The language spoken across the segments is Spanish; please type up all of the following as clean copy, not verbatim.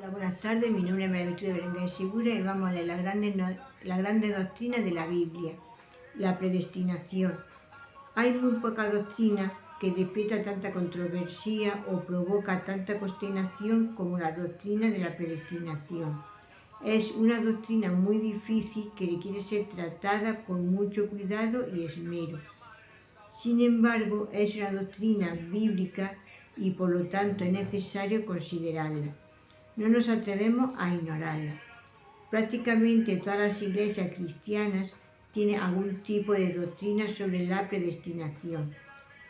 Hola, buenas tardes, mi nombre es María Virtud de Berenguer Segura y vamos a leer la grande doctrina de la Biblia, la predestinación. Hay muy poca doctrina que despierta tanta controversia o provoca tanta consternación como la doctrina de la predestinación. Es una doctrina muy difícil que requiere ser tratada con mucho cuidado y esmero. Sin embargo, es una doctrina bíblica y por lo tanto es necesario considerarla. No nos atrevemos a ignorarla. Prácticamente todas las iglesias cristianas tienen algún tipo de doctrina sobre la predestinación.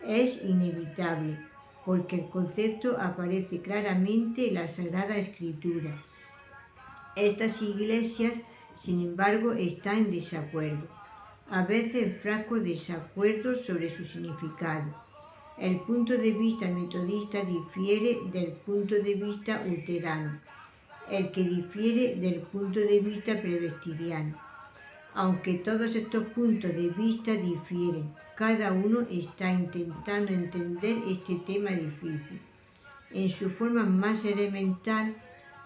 Es inevitable, porque el concepto aparece claramente en la Sagrada Escritura. Estas iglesias, sin embargo, están en desacuerdo, a veces en franco desacuerdo sobre su significado. El punto de vista metodista difiere del punto de vista luterano, el que difiere del punto de vista presbiteriano. Aunque todos estos puntos de vista difieren, cada uno está intentando entender este tema difícil. En su forma más elemental,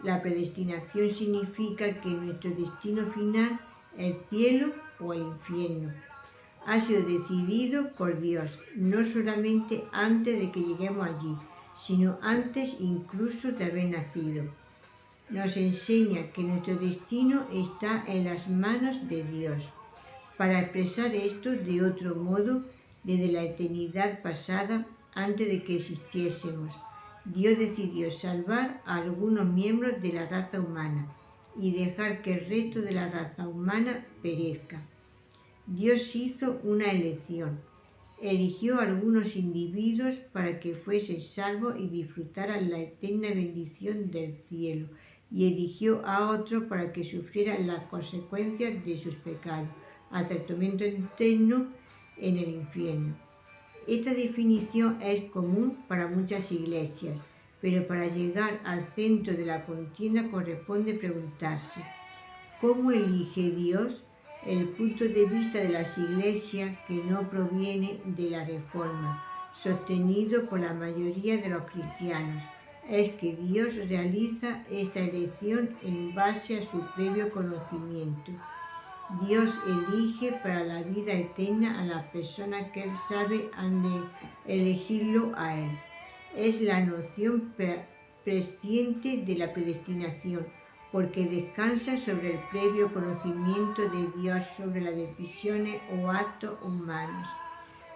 la predestinación significa que nuestro destino final, el cielo o el infierno, ha sido decidido por Dios, no solamente antes de que lleguemos allí, sino antes incluso de haber nacido. Nos enseña que nuestro destino está en las manos de Dios. Para expresar esto de otro modo, desde la eternidad pasada, antes de que existiésemos, Dios decidió salvar a algunos miembros de la raza humana y dejar que el resto de la raza humana perezca. Dios hizo una elección. Eligió a algunos individuos para que fuesen salvos y disfrutaran la eterna bendición del cielo, y eligió a otros para que sufrieran las consecuencias de sus pecados, hasta el tormento eterno en el infierno. Esta definición es común para muchas iglesias, pero para llegar al centro de la contienda corresponde preguntarse: ¿cómo elige Dios? El punto de vista de las iglesias, que no proviene de la Reforma, sostenido por la mayoría de los cristianos, es que Dios realiza esta elección en base a su previo conocimiento. Dios elige para la vida eterna a las personas que Él sabe han de elegirlo a Él. Es la noción presciente de la predestinación, porque descansa sobre el previo conocimiento de Dios sobre las decisiones o actos humanos.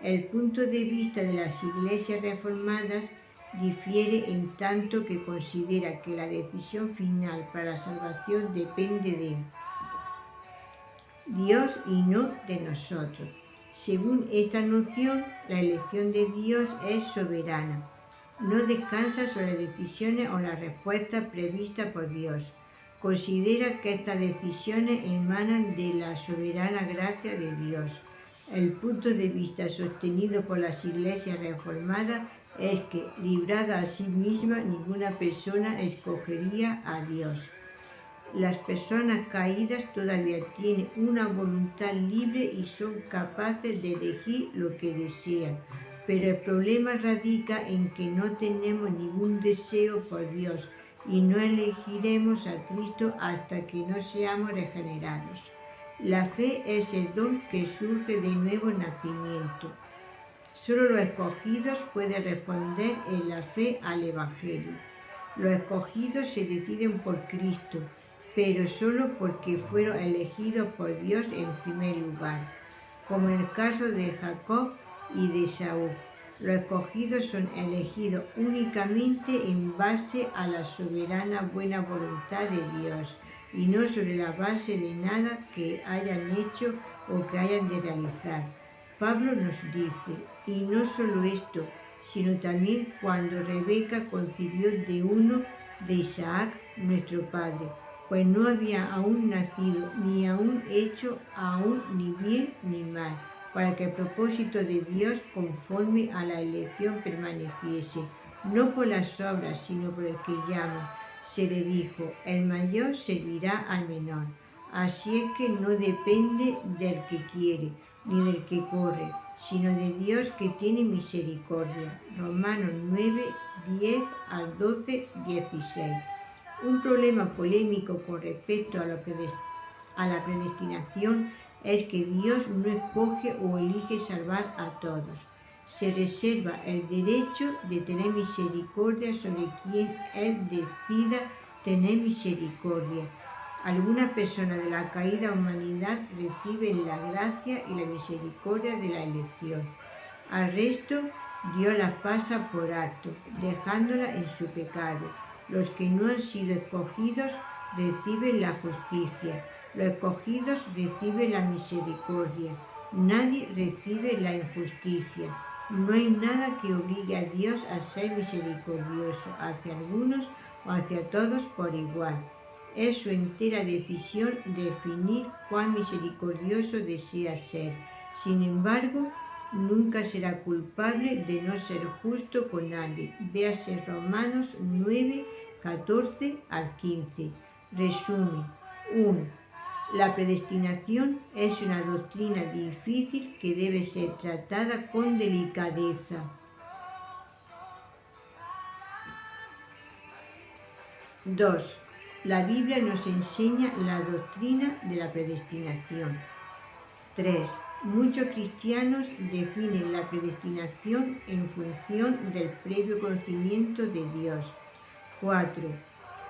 El punto de vista de las iglesias reformadas difiere en tanto que considera que la decisión final para la salvación depende de Dios y no de nosotros. Según esta noción, la elección de Dios es soberana. No descansa sobre las decisiones o las respuestas previstas por Dios. Considera que estas decisiones emanan de la soberana gracia de Dios. El punto de vista sostenido por las iglesias reformadas es que, librada a sí misma, ninguna persona escogería a Dios. Las personas caídas todavía tienen una voluntad libre y son capaces de elegir lo que desean, pero el problema radica en que no tenemos ningún deseo por Dios y no elegiremos a Cristo hasta que no seamos regenerados. La fe es el don que surge de nuevo nacimiento. Solo los escogidos pueden responder en la fe al Evangelio. Los escogidos se deciden por Cristo, pero solo porque fueron elegidos por Dios en primer lugar, como en el caso de Jacob y de Esaú. Los escogidos son elegidos únicamente en base a la soberana buena voluntad de Dios y no sobre la base de nada que hayan hecho o que hayan de realizar. Pablo nos dice: y no solo esto, sino también cuando Rebeca concibió de uno de Isaac, nuestro padre, pues no había aún nacido, ni aún hecho aún ni bien ni mal, para que el propósito de Dios conforme a la elección permaneciese, no por las obras, sino por el que llama. Se le dijo: el mayor servirá al menor. Así es que no depende del que quiere, ni del que corre, sino de Dios que tiene misericordia. Romanos 9, 10 al 12, 16. Un problema polémico con respecto a la predestinación es que Dios no escoge o elige salvar a todos. Se reserva el derecho de tener misericordia sobre quien Él decida tener misericordia. Algunas personas de la caída humanidad reciben la gracia y la misericordia de la elección. Al resto, Dios las pasa por alto, dejándolas en su pecado. Los que no han sido escogidos reciben la justicia. Los escogidos reciben la misericordia. Nadie recibe la injusticia. No hay nada que obligue a Dios a ser misericordioso hacia algunos o hacia todos por igual. Es su entera decisión definir cuán misericordioso desea ser. Sin embargo, nunca será culpable de no ser justo con nadie. Véase Romanos 9, 14 al 15. Resumen. 1. La predestinación es una doctrina difícil que debe ser tratada con delicadeza. 2. La Biblia nos enseña la doctrina de la predestinación. 3. Muchos cristianos definen la predestinación en función del previo conocimiento de Dios. 4.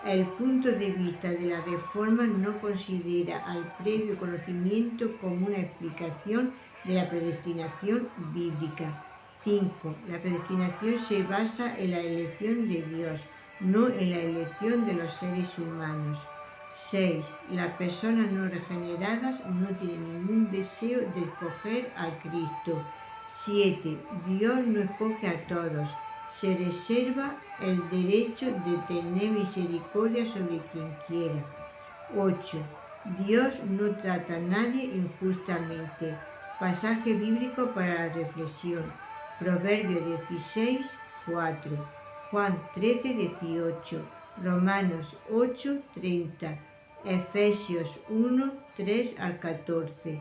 El punto de vista de la Reforma no considera al previo conocimiento como una explicación de la predestinación bíblica. 5. La predestinación se basa en la elección de Dios, no en la elección de los seres humanos. 6. Las personas no regeneradas no tienen ningún deseo de escoger a Cristo. 7. Dios no escoge a todos. Se reserva el derecho de tener misericordia sobre quien quiera. 8. Dios no trata a nadie injustamente. Pasaje bíblico para la reflexión. Proverbios 16, 4. Juan 13, 18. Romanos 8, 30. Efesios 1, 3 al 14.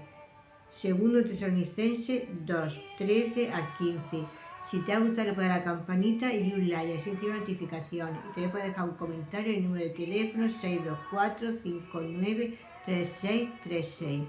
Segundo Tesalonicenses 2, 13 al 15. Si te ha gustado, le puedes dar a la campanita y un like, así recibe notificaciones. Y también puedes dejar un comentario en el número de teléfono 624-593636.